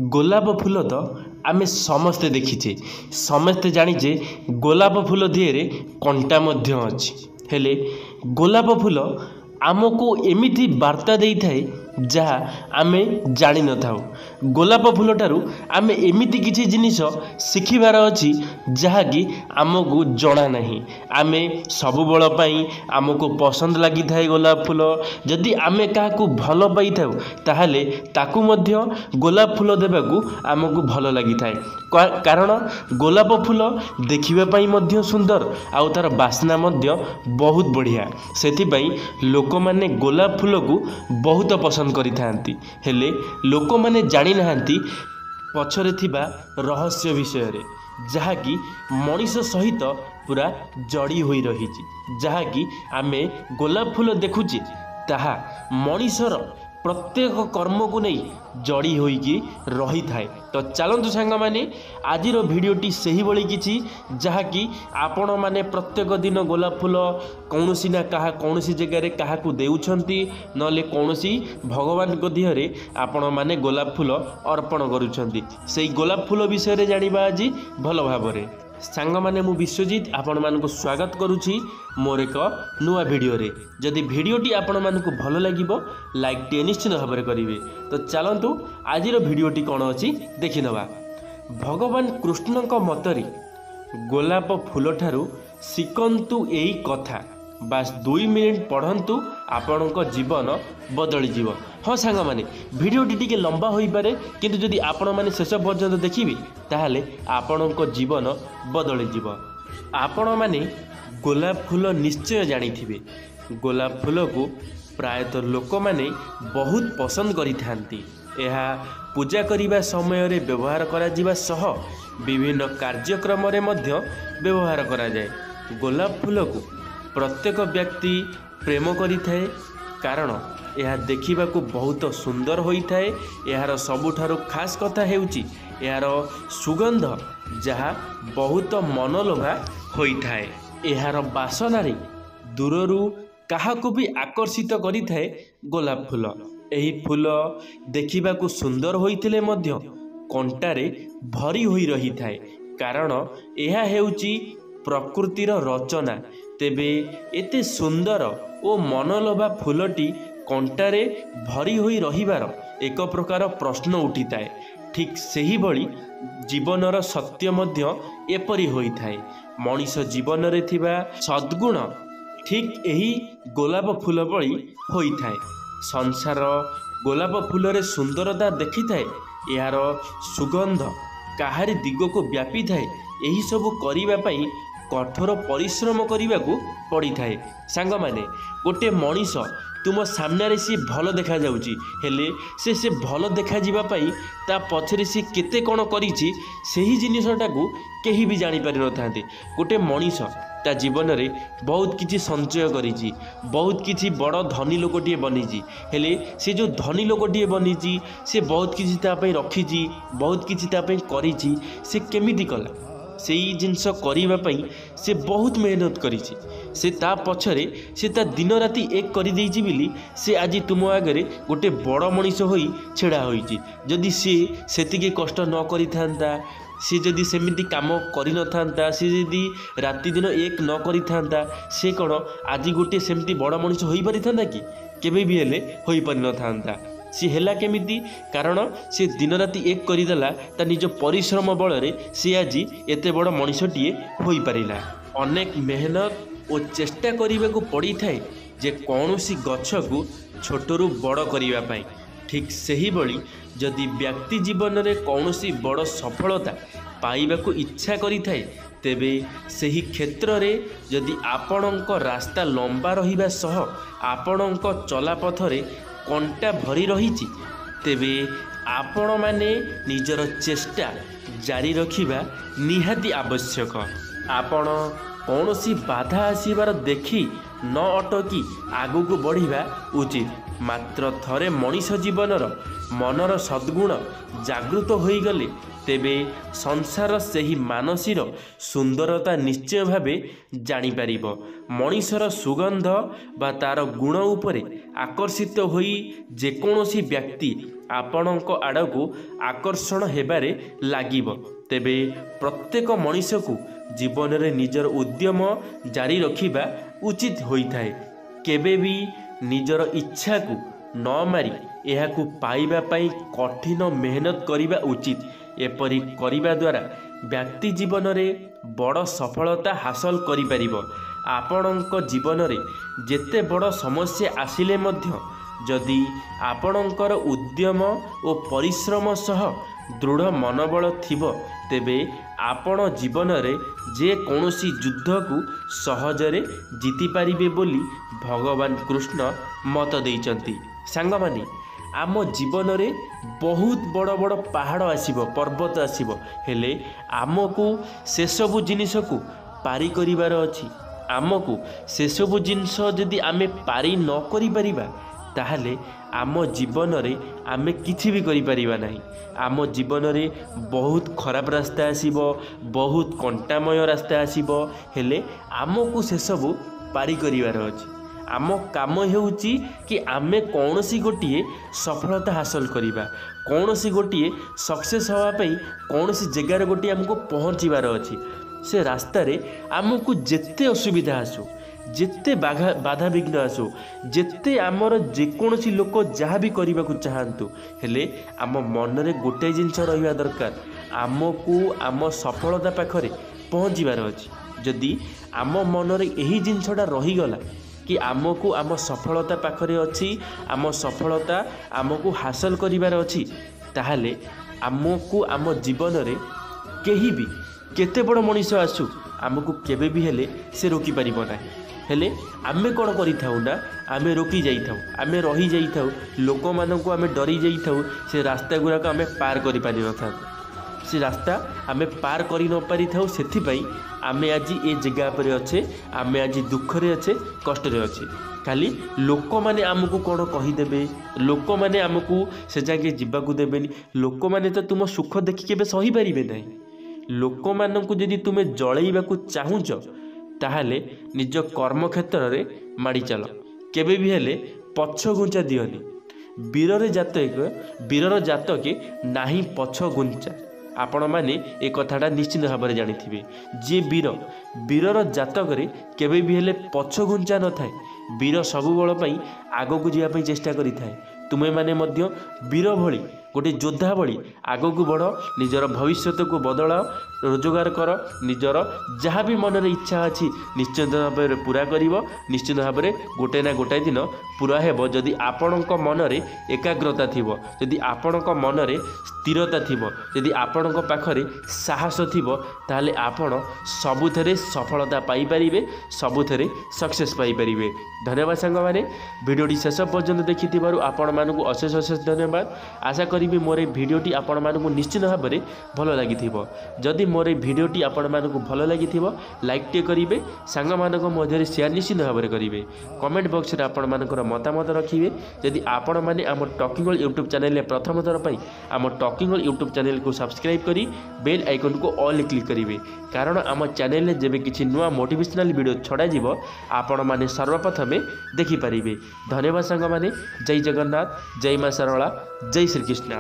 गोलाप फूल तो आमे समस्ते देखीचे समस्ते जानीचे गोलाप फूल दिहरे कंटा मध्य अछि हेले गोलाप फूल आमको एमिति वार्ता देई थाए जहाँ आमे जानी न थाउ। गोलाप फूल ठारू आमे एमिति किछि जिनिस शिखिबार अछि जहाँ कि आमको जना नहीं। आमे सबु बळ पई आमको पसंद लागि थाए गोलाप फूल। जदि आमे काहाकू भल पाई थाउ ताहाले ताकू मध्य गोलाप फूल देबाकू आमको भल लागि थाए। कारण गोलाप फूल देखिबा पई मध्य सुंदर आउ तार बास्ना मध्य बहुत बढ़िया। सेथि पई लोक माने गोलाप फूल को बहुत पसंद करि थांती हेले लोक माने जानि नाहांती पछरे थिबा रहस्य विषय रे जहाँ कि मनीष सहित पूरा जड़ी होई रहिछि। जहाँ कि आमे गोलाप फूल देखुछि ताहा मनीषर प्रत्येक कर्म को नहीं जड़ी होइकी रही थाए। तो चलतु सांग माने आजिर भिडियोटी सही भली किछि जहाँ कि आपण माने प्रत्येक दिन गोलाप फूल कौनसी ना कहा कौनसी जगह रे कहा को देउछंती नले कौनसी भगवान को दिहरे आपण माने गोलाप फूल अर्पण करूछंती। सेही गोलाप फूल विषय रे जानिबा आज भल भाबरे। सांग माने मु विश्वजीत आपण मानको स्वागत करूछि मोर एक नुआ वीडियो रे। जदि वीडियोटी आपण मानको भल लागिबो लाइक टे निश्चित भाव में करेंगे। तो चलतु आजिर वीडियोटी कौन अच्छी देखि नवा। भगवान कृष्ण मतरी गोलाप फूल ठारू शिखंतु एही कथा बास 2 मिनिट पढ़ंतु आपणक जीवन बदली जीव। हाँ सांग माने वीडियोटी टिके लंबा होई पारे किंतु जदि आपण माने शेष पर्यंत देखिबे ताहाले आपणक जीवन बदली जीव। आपण माने गोलाप फूल निश्चय जानिथिबे। गोलाप फूल को प्रायतः लोक माने बहुत पसंद करि थांती। एहा पूजा करिबा समय रे व्यवहार करा जिबा सह विभिन्न कार्यक्रम रे मध्य व्यवहार करा जाए। गोलाप फूल को प्रत्येक व्यक्ति प्रेम करि थाए कारण यह देखा बहुत सुंदर होई थाए। यार सबुठारु खास कथा हेउची यार सुगंध जहाँ बहुत मनलोभा होई थाए। यार बासनारे दूररू काहाकू भी आकर्षित करि थाए गोलाप फूल। एही फूल देखिबा को सुंदर होइथिले मध्य कंटारे भरी होई रही थाए कारण यह हेउची प्रकृतिर रचना। तेबे एते सुंदर ओ मनलोभा फूलटी कंटारे भरी होई रहिबार एक प्रकार प्रश्न उठी थाए। ठीक सही भली जीवनर सत्य मध्य एपरी होई थाए। मनीष जीवन रे थिबा सद्गुण ठीक यही गोलाप फूल भली होई थाए। संसार गोलाप फूल रे सुंदरता देखि थाए। यार सुगंध काहारी दिग को व्यापी थाए। यही सब करिबा पई कठोर परिश्रम करने को पड़ी थाए। सांग माने गोटे मनीष तुम सामने सी भल देखा जाउची हेले से भल देखा जीवा पाई ता पछरे सी केते कोन करिछि सेही जिनिसटा को केही भी जानि पारि नथांते। गोटे मनीष ता जीवन रे बहुत किछि संचय करिछि बहुत किछि बड़ धनी लोकटिए बनिछि हेले से जो धनी लोकटिए बनिछि से बहुत किछि ता पई रखिछि बहुत किछि ता पई करिछि। से केमिति कला से जिनस करने पई से बहुत मेहनत करिछि। से ता पछरे से ता दिन राति एक करि देइछि बिली से आज तुम आगे गोटे बड़ मनीष होई छेड़ा होइछि। जदि से सेतिके कष्ट न करि थांता सी जदि सेमिति काम करि न थांता सी जदि राति दिन एक न करि थांता से कोन आज गोटे सेमिति बड़ मनीष होई पारि थांता कि केबे भी हेले होई पारि न थांता। सी हेला केमिति कारण से दिन राति एक करदेला ता निज परिश्रम बल रे सी आज एते बड़ मनीषटीए होई पारिला। अनेक मेहनत और चेष्टा करने को पड़ी थाए जे कौनसी गछ को छोटरू बड़ करने पाई। ठीक सही भली जदि व्यक्ति जीवन रे कौनसी बड़ सफलता पाइबा को इच्छा करि थाए तेबे सही क्षेत्र रे जदि आपणक रास्ता लंबा रहिबा सह आपणक चलापथरे कंटा भरी रही तेबे आपण माने निजर चेष्टा जारी रखिबा निहाती आवश्यक। आपण कौनसी बाधा आसीबार देखी न अटकी आगु को बढ़िबा उचित। मात्र थरे मनीष जीवनर मनर सद्गुण जागृत होई गले तेबे संसार सेही मानसीर सुंदरता निश्चय भावे जानी पारिबो। मनीषर सुगंध बा तार गुण उपरे आकर्षित होई जेकोसी व्यक्ति ଆପଣଙ୍କ ଆଡ଼କୁ ଆକର୍ଷଣ ହେବାରେ ଲାଗିବ। ତେବେ ପ୍ରତ୍ୟେକ ମଣିଷକୁ ଜୀବନରେ ନିଜର ଉଦ୍ୟମ ଜାରି ରଖିବା ଉଚିତ ହୋଇଥାଏ। କେବେ ବି ନିଜର ଇଚ୍ଛାକୁ ନ ମାରି ଏହାକୁ ପାଇବା ପାଇଁ କଠିନ ମେହନତ କରିବା ଉଚିତ। ଏପରି କରିବା ଦ୍ୱାରା ବ୍ୟକ୍ତି ଜୀବନରେ ବଡ଼ ସଫଳତା ହାସଲ କରିପାରିବ। ଆପଣଙ୍କ ଜୀବନରେ ଯେତେ ବଡ଼ ସମସ୍ୟା ଆସିଲେ ମଧ୍ୟ ଯଦି ଆପଣଙ୍କର ଉଦ୍ୟମ ଓ ପରିଶ୍ରମ ସହ ଦୃଢ଼ ମନୋବଳ ଥିବ, ତେବେ ଆପଣ ଜୀବନରେ ଯେକୌଣସି ଯୁଦ୍ଧକୁ ସହଜରେ ଜିତିପାରିବେ ବୋଲି ଭଗବାନ କୃଷ୍ଣ ମତ ଦେଇଛନ୍ତି। ସାଙ୍ଗମାନେ, ଆମ ଜୀବନରେ ବହୁତ ବଡ଼ ବଡ଼ ପାହାଡ଼ ଆସିବ, ପର୍ବତ ଆସିବ, ହେଲେ ଆମକୁ ସେସବୁ ଜିନିଷକୁ ପାରି କରିବାର ଅଛି। ଆମକୁ ସେସବୁ ଜିନିଷ ଯଦି ଆମେ ପାରି ନ କରିପାରିବା, ତାହେଲେ ଆମ ଜୀବନରେ ଆମେ କିଛି ବି କରିପାରିବା ନାହିଁ। ଆମ ଜୀବନରେ ବହୁତ ଖରାପ ରାସ୍ତା ଆସିବ, ବହୁତ କଣ୍ଟାମୟ ରାସ୍ତା ଆସିବ, ହେଲେ ଆମକୁ ସେସବୁ ପାରି କରିବାର ଅଛି। ଆମ କାମ ହେଉଛି କି ଆମେ କୌଣସି ଗୋଟିଏ ସଫଳତା ହାସଲ କରିବା, କୌଣସି ଗୋଟିଏ ସକ୍ସେସ୍ ହେବା ପାଇଁ କୌଣସି ଜାଗାରେ ଗୋଟିଏ ଆମକୁ ପହଞ୍ଚିବାର ଅଛି। ସେ ରାସ୍ତାରେ ଆମକୁ ଯେତେ ଅସୁବିଧା ଆସୁ, ଯେତେ ବାଧାବିଘ୍ନ ଆସୁ, ଯେତେ ଆମର ଯେକୌଣସି ଲୋକ ଯାହା ବି କରିବାକୁ ଚାହାନ୍ତୁ, ହେଲେ ଆମ ମନରେ ଗୋଟେ ଜିନିଷ ରହିବା ଦରକାର, ଆମକୁ ଆମ ସଫଳତା ପାଖରେ ପହଞ୍ଚିବାର ଅଛି। ଯଦି ଆମ ମନରେ ଏହି ଜିନିଷଟା ରହିଗଲା କି ଆମକୁ ଆମ ସଫଳତା ପାଖରେ ଅଛି, ଆମ ସଫଳତା ଆମକୁ ହାସଲ କରିବାର ଅଛି, ତାହେଲେ ଆମକୁ ଆମ ଜୀବନରେ କେହି ବି କେତେ ବଡ଼ ମଣିଷ ଆସୁ ଆମକୁ କେବେ ବି ହେଲେ ସେ ରୋକିପାରିବ ନାହିଁ। ହେଲେ ଆମେ କ'ଣ କରିଥାଉ ନା, ଆମେ ରୋକି ଯାଇଥାଉ, ଆମେ ରହିଯାଇଥାଉ, ଲୋକମାନଙ୍କୁ ଆମେ ଡରି ଯାଇଥାଉ, ସେ ରାସ୍ତା ଗୁଡ଼ାକ ଆମେ ପାର କରିପାରିନଥାଉ। ସେ ରାସ୍ତା ଆମେ ପାର କରି ନ ପାରିଥାଉ। ସେଥିପାଇଁ ଆମେ ଆଜି ଏ ଜାଗା ଉପରେ ଅଛେ, ଆମେ ଆଜି ଦୁଃଖରେ ଅଛେ, କଷ୍ଟରେ ଅଛେ। ଖାଲି ଲୋକମାନେ ଆମକୁ କ'ଣ କହିଦେବେ, ଲୋକମାନେ ଆମକୁ ସେ ଯାକେ ଯିବାକୁ ଦେବେନି। ଲୋକମାନେ ତ ତୁମ ସୁଖ ଦେଖି କେବେ ସହିପାରିବେ ନାହିଁ। ଲୋକମାନଙ୍କୁ ଯଦି ତୁମେ ଜଳେଇବାକୁ ଚାହୁଁଛ, ତାହେଲେ ନିଜ କର୍ମକ୍ଷେତ୍ରରେ ମାଡ଼ି ଚାଲ, କେବେ ବି ହେଲେ ପଛ ଘୁଞ୍ଚା ଦିଅନି। ବୀରର ଜାତକେ ନାହିଁ ପଛ ଘୁଞ୍ଚା। ଆପଣମାନେ ଏ କଥାଟା ନିଶ୍ଚିତ ଭାବରେ ଜାଣିଥିବେ। ଯିଏ ବୀରର ଜାତକରେ କେବେ ବି ହେଲେ ପଛ ଘୁଞ୍ଚା ନଥାଏ। ବୀର ସବୁବେଳ ପାଇଁ ଆଗକୁ ଯିବା ପାଇଁ ଚେଷ୍ଟା କରିଥାଏ। ତୁମେମାନେ ମଧ୍ୟ ବୀର ଭଳି, ଗୋଟିଏ ଯୋଦ୍ଧା ଭଳି ଆଗକୁ ବଢ଼, ନିଜର ଭବିଷ୍ୟତକୁ ବଦଳାଅ, ରୋଜଗାର କର, ନିଜର ଯାହା ବି ମନରେ ଇଚ୍ଛା ଅଛି ନିଶ୍ଚିତ ଭାବରେ ପୁରା କରିବ। ନିଶ୍ଚିତ ଭାବରେ ଗୋଟାଏ ନା ଗୋଟାଏ ଦିନ ପୁରା ହେବ ଯଦି ଆପଣଙ୍କ ମନରେ ଏକାଗ୍ରତା ଥିବ, ଯଦି ଆପଣଙ୍କ ମନରେ ସ୍ଥିରତା ଥିବ, ଯଦି ଆପଣଙ୍କ ପାଖରେ ସାହସ ଥିବ, ତାହେଲେ ଆପଣ ସବୁଥିରେ ସଫଳତା ପାଇପାରିବେ, ସବୁଥିରେ ସକ୍ସେସ୍ ପାଇପାରିବେ। ଧନ୍ୟବାଦ ସାଙ୍ଗମାନେ, ଭିଡ଼ିଓଟି ଶେଷ ପର୍ଯ୍ୟନ୍ତ ଦେଖିଥିବାରୁ ଆପଣମାନଙ୍କୁ ଅଶେଷ ଅଶେଷ ଧନ୍ୟବାଦ। ଆଶା କରିବି ମୋର এই ଭିଡ଼ିଓଟି ଆପଣମାନଙ୍କୁ ନିଶ୍ଚିତ ଭାବରେ ଭଲ ଲାଗିଥିବ। ଯଦି ମୋର এই ଭିଡ଼ିଓଟି ଆପଣମାନଙ୍କୁ ଭଲ ଲାଗିଥିବ, ଲାଇକ୍ଟିଏ କରିବେ, ସାଙ୍ଗମାନଙ୍କ ମଧ୍ୟରେ ସେୟାର ନିଶ୍ଚିତ ଭାବରେ କରିବେ। କମେଣ୍ଟ ବକ୍ସରେ ଆପଣମାନଙ୍କର ମତାମତ ରଖିବେ। ଯଦି ଆପଣମାନେ ଆମ ଟକିଂ ୱାର୍ଲ୍ଡ ୟୁଟ୍ୟୁବ୍ ଚ୍ୟାନେଲରେ ପ୍ରଥମ ଥର ପାଇଁ ଆମ ଟକିଂ ୱାର୍ଲ୍ଡ ୟୁଟ୍ୟୁବ୍ ଚ୍ୟାନେଲକୁ ସବସ୍କ୍ରାଇବ୍ କରି ବେଲ୍ ଆଇକନ୍କୁ ଅଲ୍ କ୍ଲିକ୍ କରିବେ, କାରଣ ଆମ ଚ୍ୟାନେଲରେ ଯେବେ କିଛି ନୂଆ ମୋଟିଭେସନାଲ୍ ଭିଡ଼ିଓ ଛଡ଼ାଯିବ ଆପଣମାନେ ସର୍ବପ୍ରଥମେ ଦେଖିପାରିବେ। ଧନ୍ୟବାଦ ସାଙ୍ଗମାନେ। ଜୟ ଜଗନ୍ନାଥ, ଜୟ ମା ଶାରଳା, ଜୟ ଶ୍ରୀକୃଷ୍ଣ।